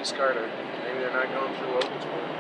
police car to maybe they're not going through Logansport.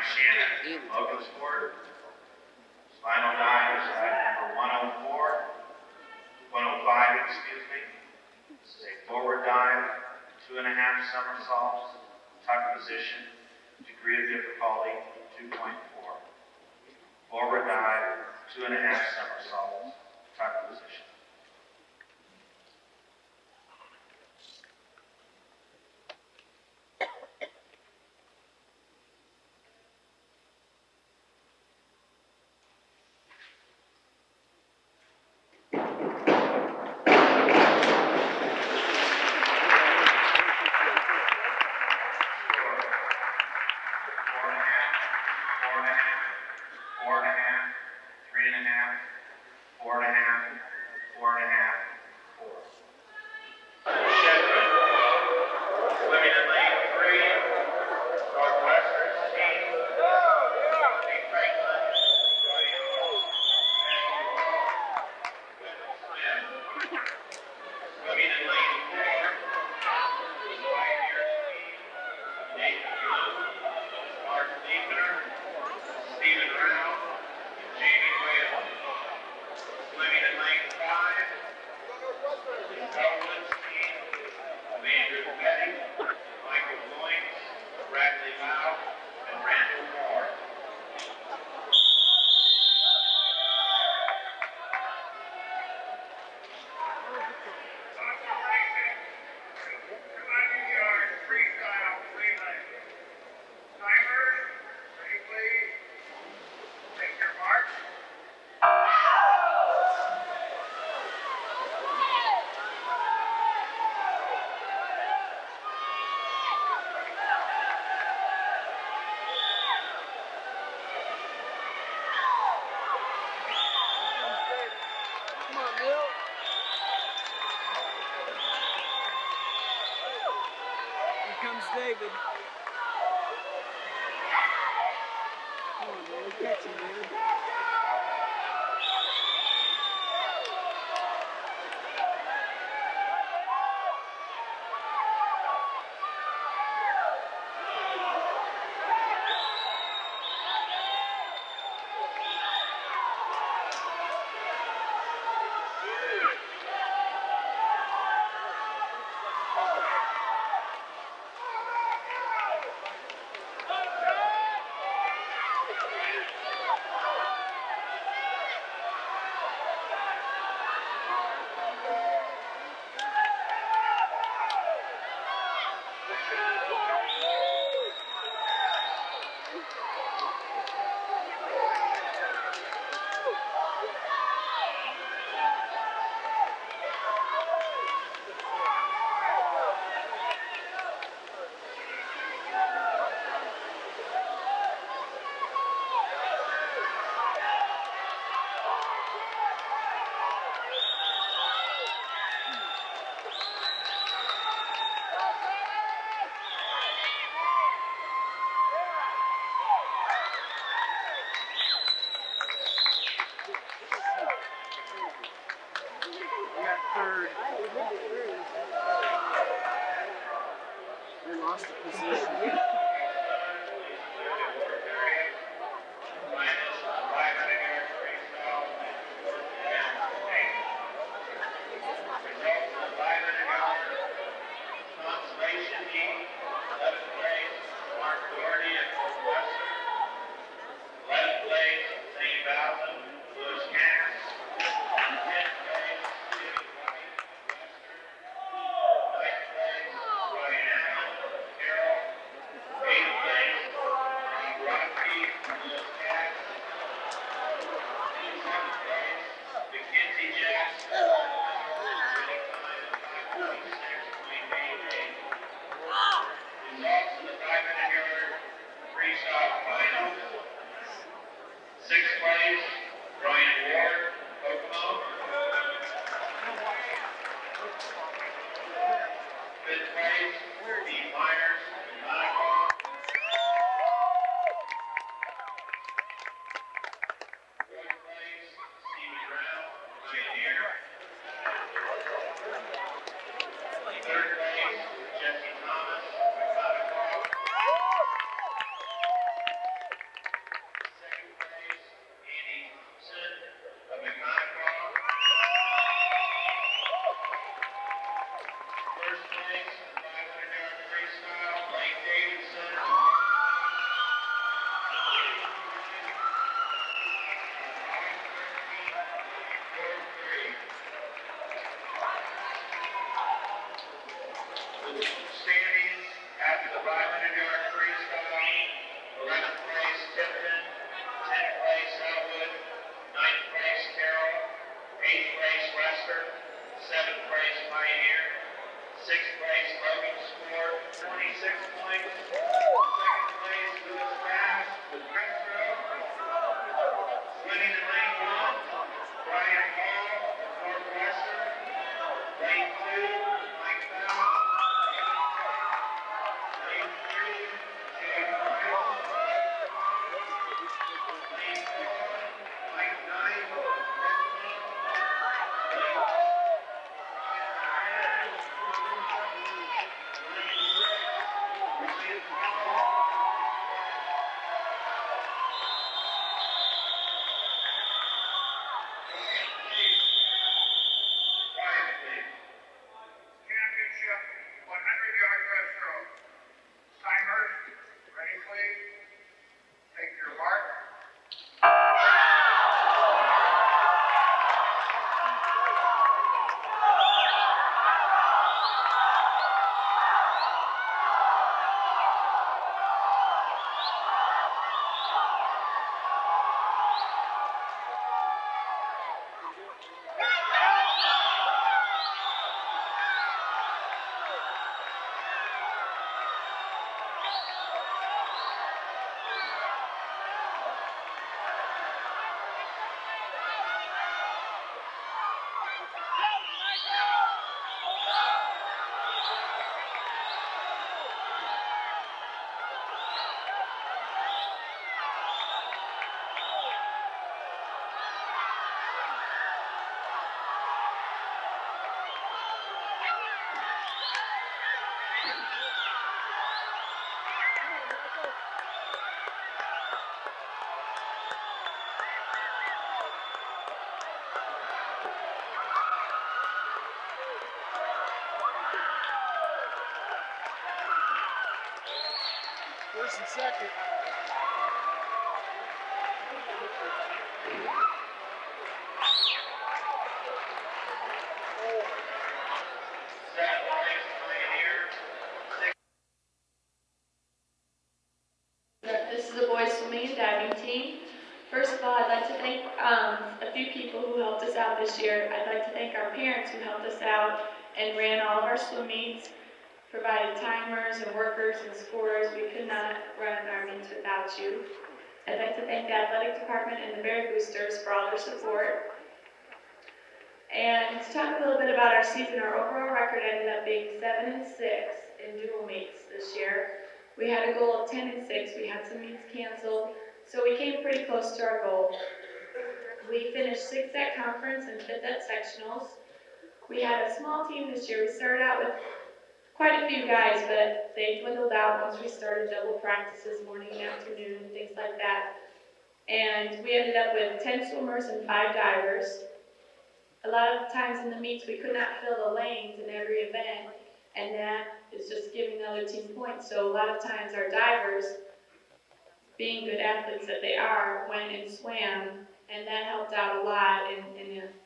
Shannon, Logansport. Spinal dive is number 104, 105, excuse me. This is a forward dive, 2.5 somersaults, tuck position, degree of difficulty 2.4. Forward dive, 2.5 somersaults, tuck position. Swimming in lane 4 was Pioneer Steve, Nathan Blue, Mark Liebener, Stephen Rao, and Jamie Whalen. Swimming in lane 5 was Elwood's team of Andrew Petty, Michael Goins, Bradley Mao, and Randall Moore. David. Come on, man. Catch him, David. Third. They lost the position. Sixth place, Brian Ward, Kokomo. Fifth place, Steve Myers, Kokomo. Fourth place, Steve Brown, Pioneer. Third place, Jesse Thomas, Kokomo. Second place, Andy Thompson of Mechanical. First place, 500-yard freestyle, Blake Davidson. Standings after the 500-yard freestyle, 11th place, Tipton. 10th place, Elwood. 9th place, Carroll. 8th place, Wester. 7th place, Pioneer. 6th place, Logan scored 26 points. 2nd place, Lewis Bass with Retro. Winning in lane 1, Brian Hall of Northwestern. Lane 2, Mike Bell. Lane 3, Jay Price. Lane 4, Mike Knight. Lane 4, First and second. This is the boys swimming and diving team. First of all, I'd like to thank a few people who helped us out this year. I'd like to thank our parents who helped us out and ran all of our swim meets, provided timers and workers and scorers. We could not run our meets without you. I'd like to thank the athletic department and the Bear Boosters for all their support. And to talk a little bit about our season, our overall record ended up being 7-6 in dual meets this year. We had a goal of 10-6. We had some meets canceled, so we came pretty close to our goal. We finished 6th at conference and 5th at sectionals. We had a small team this year. We started out with quite a few guys, but they dwindled out once we started double practices morning and afternoon and things like that. And we ended up with 10 swimmers and 5 divers. A lot of times in the meets we could not fill the lanes in every event, and that is just giving the other team points. So a lot of times our divers, being good athletes that they are, went and swam, and that helped out a lot, and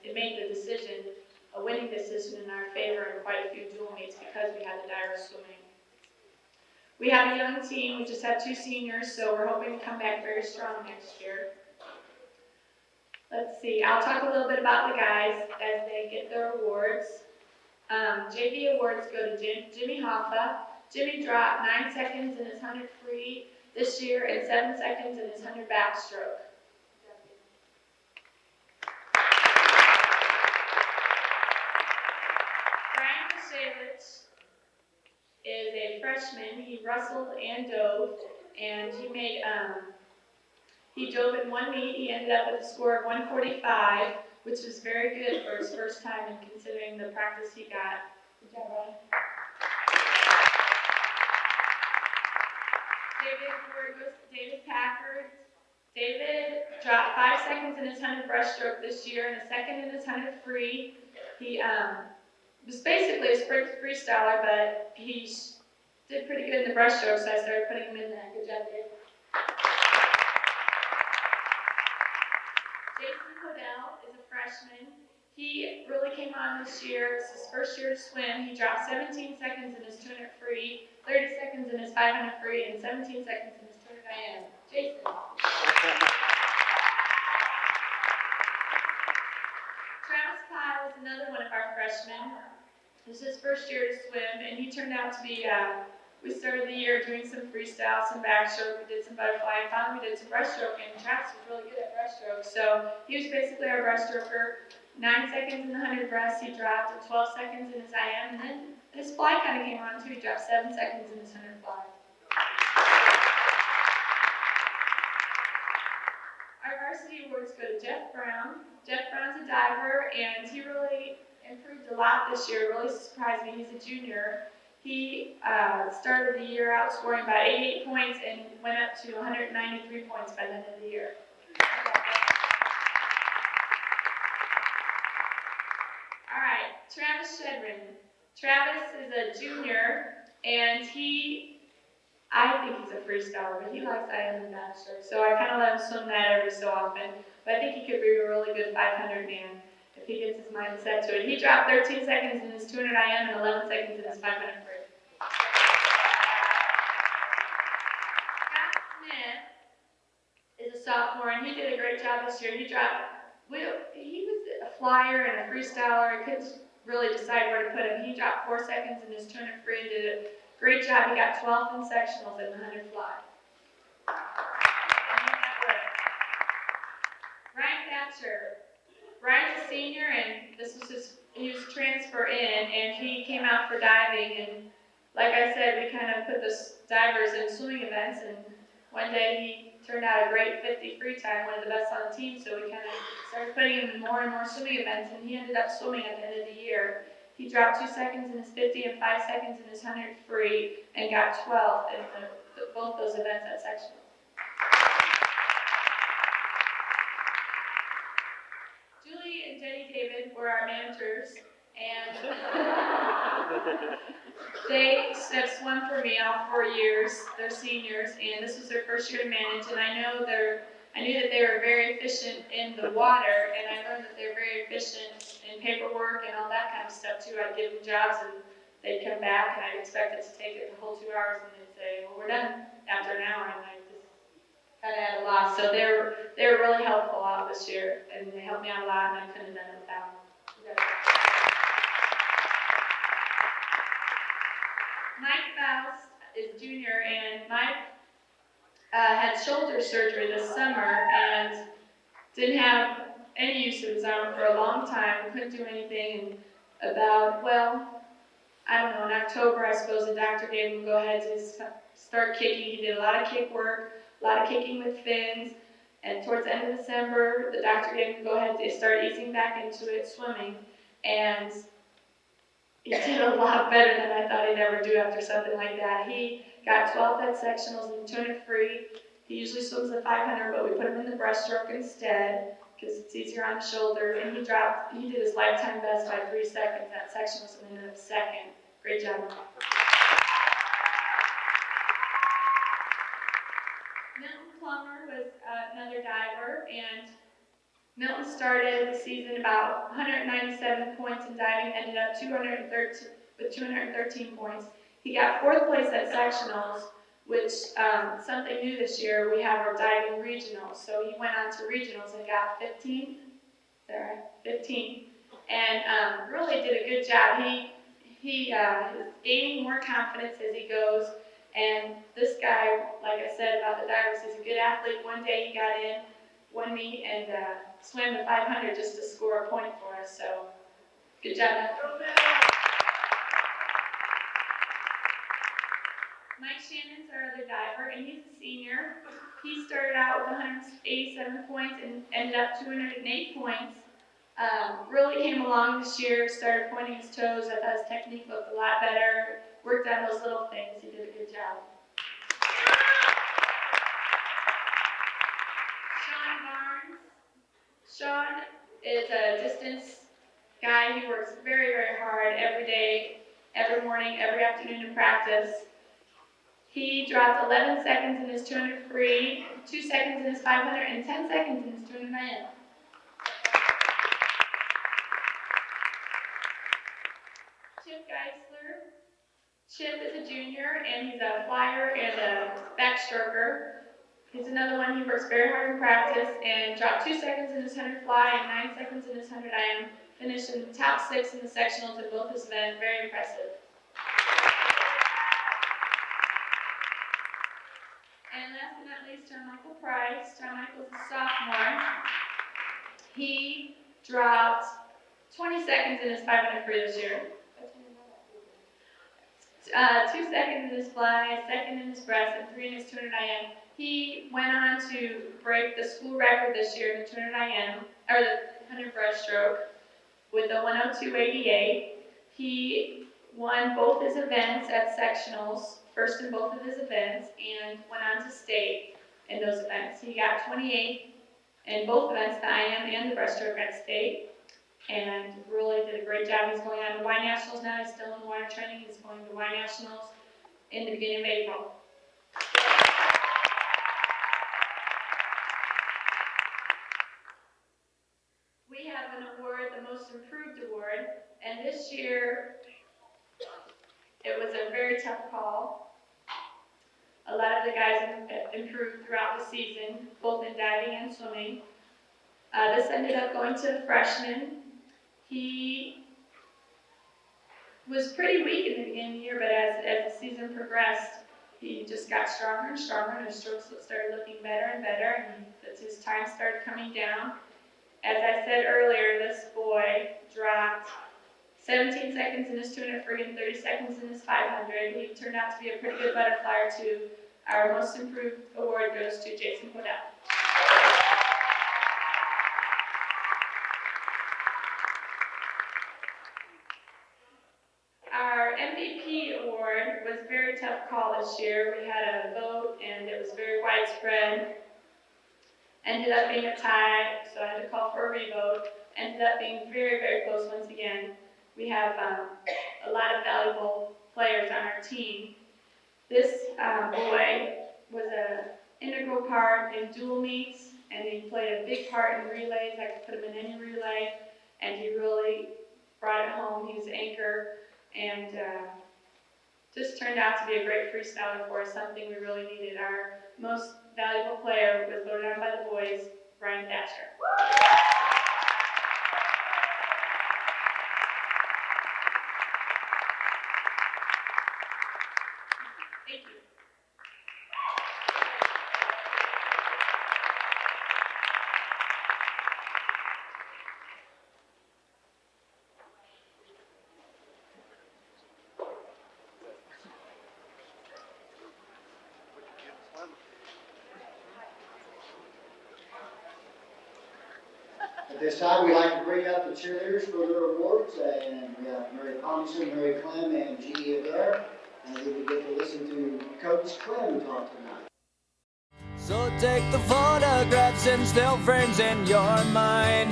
it made the decision, a winning decision in our favor in quite a few dual meets because we had the divers swimming. We have a young team. We just have 2 seniors, so we're hoping to come back very strong next year. Let's see, I'll talk a little bit about the guys as they get their awards. JV awards go to Jimmy Hoffa. Jimmy dropped 9 seconds in his 100 free this year and 7 seconds in his 100 backstroke. Brian Kasevich is a freshman. He wrestled and dove, and he dove in one meet. He ended up with a score of 145, which is very good for his first time and considering the practice he got. Good job, Brian. Dave Packard. David dropped 5 seconds in his 100 breaststroke this year and a second in his 100 free. He was basically a sprint freestyler, but he did pretty good in the breaststroke, so I started putting him in there. Good job, Dave. Jason Codell is a freshman. He really came on this year. It's his first year to swim. He dropped 17 seconds in his 200 free, 30 seconds in his 500 free, and 17 seconds in his 200 IM. Jason. Travis Pyle is another one of our freshmen. This is his first year to swim, and he turned out to be, we started the year doing some freestyle, some backstroke, we did some butterfly, and finally we did some breaststroke, and Travis was really good at breaststroke, so he was basically our breaststroker. 9 seconds in the 100 breast, he dropped, and 12 seconds in his IM, and then his fly kind of came on too. He dropped 7 seconds in his 100 fly. Our varsity awards go to Jeff Brown. Jeff Brown's a diver, and he really improved a lot this year. It really surprised me. He's a junior. He started the year out scoring about 88 points and went up to 193 points by the end of the year. All right, Travis Shedron. Travis is a junior, and I think he's a freestyler, but he likes IM and backstroke, so I kind of let him swim that every so often. But I think he could be a really good 500 man if he gets his mind set to it. He dropped 13 seconds in his 200 IM and 11 seconds in his 500 free. Scott Smith is a sophomore, and he did a great job this year. He was a flyer and a freestyler. I couldn't really decide where to put him. He dropped 4 seconds in his 200 free and did a great job. He got 12th in sectionals in the 100 fly. Ryan Thatcher. Ryan's a senior, and he was transfer in, and he came out for diving, and like I said, we kind of put the divers in swimming events, and one day he turned out a great 50 free time, one of the best on the team, so we kind of started putting him in more and more swimming events, and he ended up swimming at the end of the year. He dropped 2 seconds in his 50 and 5 seconds in his 100 free, and got 12th in both those events at sectionals. Julie and Jenny David were our managers, and they have swum for me all 4 years. They're seniors, and this was their first year to manage, and I knew that they were very efficient in the water, and I learned that they're very efficient in paperwork and all that kind of stuff too. I'd give them jobs, and they'd come back, and I'd expect it to take it the whole 2 hours, and they'd say, well, we're done after an hour, and I just kind of had a loss. So they were really helpful out this year, and they helped me out a lot, and I couldn't have done it without them. Mike Faust is junior, and Mike had shoulder surgery this summer and didn't have any use of his arm for a long time, couldn't do anything, and about, I don't know, in October, I suppose the doctor gave him a go ahead to start kicking. He did a lot of kick work, a lot of kicking with fins, and towards the end of December, the doctor gave him a go ahead to start easing back into it, swimming, and he did a lot better than I thought he'd ever do after something like that. He got 12th at sectionals and 200 free. He usually swims the 500, but we put him in the breaststroke instead because it's easier on the shoulders. And he did his lifetime best by 3 seconds at sectionals and ended up second. Great job. Milton Plummer was another diver, and Milton started the season about 197 points in diving, ended up 213 points. He got 4th place at sectionals, which something new this year, we have our diving regionals. So he went on to regionals and got 15th, is that right? 15th, and really did a good job. He is gaining more confidence as he goes, and this guy, like I said about the divers, he's a good athlete. One day he got in one meet and swam the 500 just to score a point for us, so good job. Mike Shannon's our other diver, and he's a senior. He started out with 187 points and ended up 208 points. Really came along this year, started pointing his toes. I thought his technique looked a lot better, worked on those little things. He did a good job. Sean is a distance guy. He works very, very hard every day, every morning, every afternoon in practice. He dropped 11 seconds in his 200 free, 2 seconds in his 500, and 10 seconds in his 200 IM. Chip Geisler. Chip is a junior, and he's a flyer and a backstroker. He's another one. He works very hard in practice and dropped 2 seconds in his 100 fly and 9 seconds in his 100 IM. Finished in the top 6 in the sectionals in both his events. Very impressive. And last but not least, John Michael Price. John Michael's a sophomore. He dropped 20 seconds in his 500 free this year. 2 seconds in his fly, a second in his breast, and 3 in his 200 IM. He went on to break the school record this year in the 200 IM, or the 100 breaststroke, with a 102.88. He won both his events at sectionals, first in both of his events, and went on to state in those events. He got 28 in both events, the IM and the breaststroke at state, and really did a great job. He's going on to Y Nationals now. He's still in water training. He's going to Y Nationals in the beginning of April. We have an award, the Most Improved Award, and this year it was a very tough call. A lot of the guys improved throughout the season, both in diving and swimming. This ended up going to a freshman. He was pretty weak in the beginning of the year, but as the season progressed, he just got stronger and stronger, and his strokes started looking better and better, and his time started coming down. As I said earlier, this boy dropped 17 seconds in his 200 free and 30 seconds in his 500. He turned out to be a pretty good butterflyer too. Our most improved award goes to Jason Podell. Our MVP award was a very tough call this year. We had a vote and it was very widespread. Ended up being a tie, so I had to call for a revote. Ended up being very, very close once again. We have a lot of valuable players on our team. This boy was an integral part in dual meets, and he played a big part in relays. I could put him in any relay, and he really brought it home. He was anchor, and just turned out to be a great freestyler for us, something we really needed. Our most valuable player was voted on by the boys, Ryan Thatcher. Thank you. At this time, we'd like to bring up the cheerleaders for their awards, and we have Mary Thompson, Mary Clem, and G. Adair. And we get to listen to Coach Clem talk tonight. So take the photographs and still frames in your mind,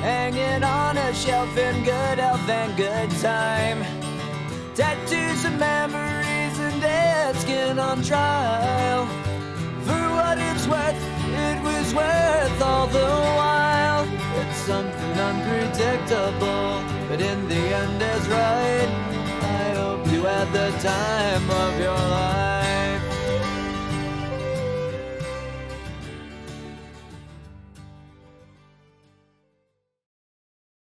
hanging on a shelf in good health and good time. Tattoos and memories and dead skin on trial. For what it's worth, it was worth all the while. It's something unpredictable, but in the end is right. I hope you had the time of your life.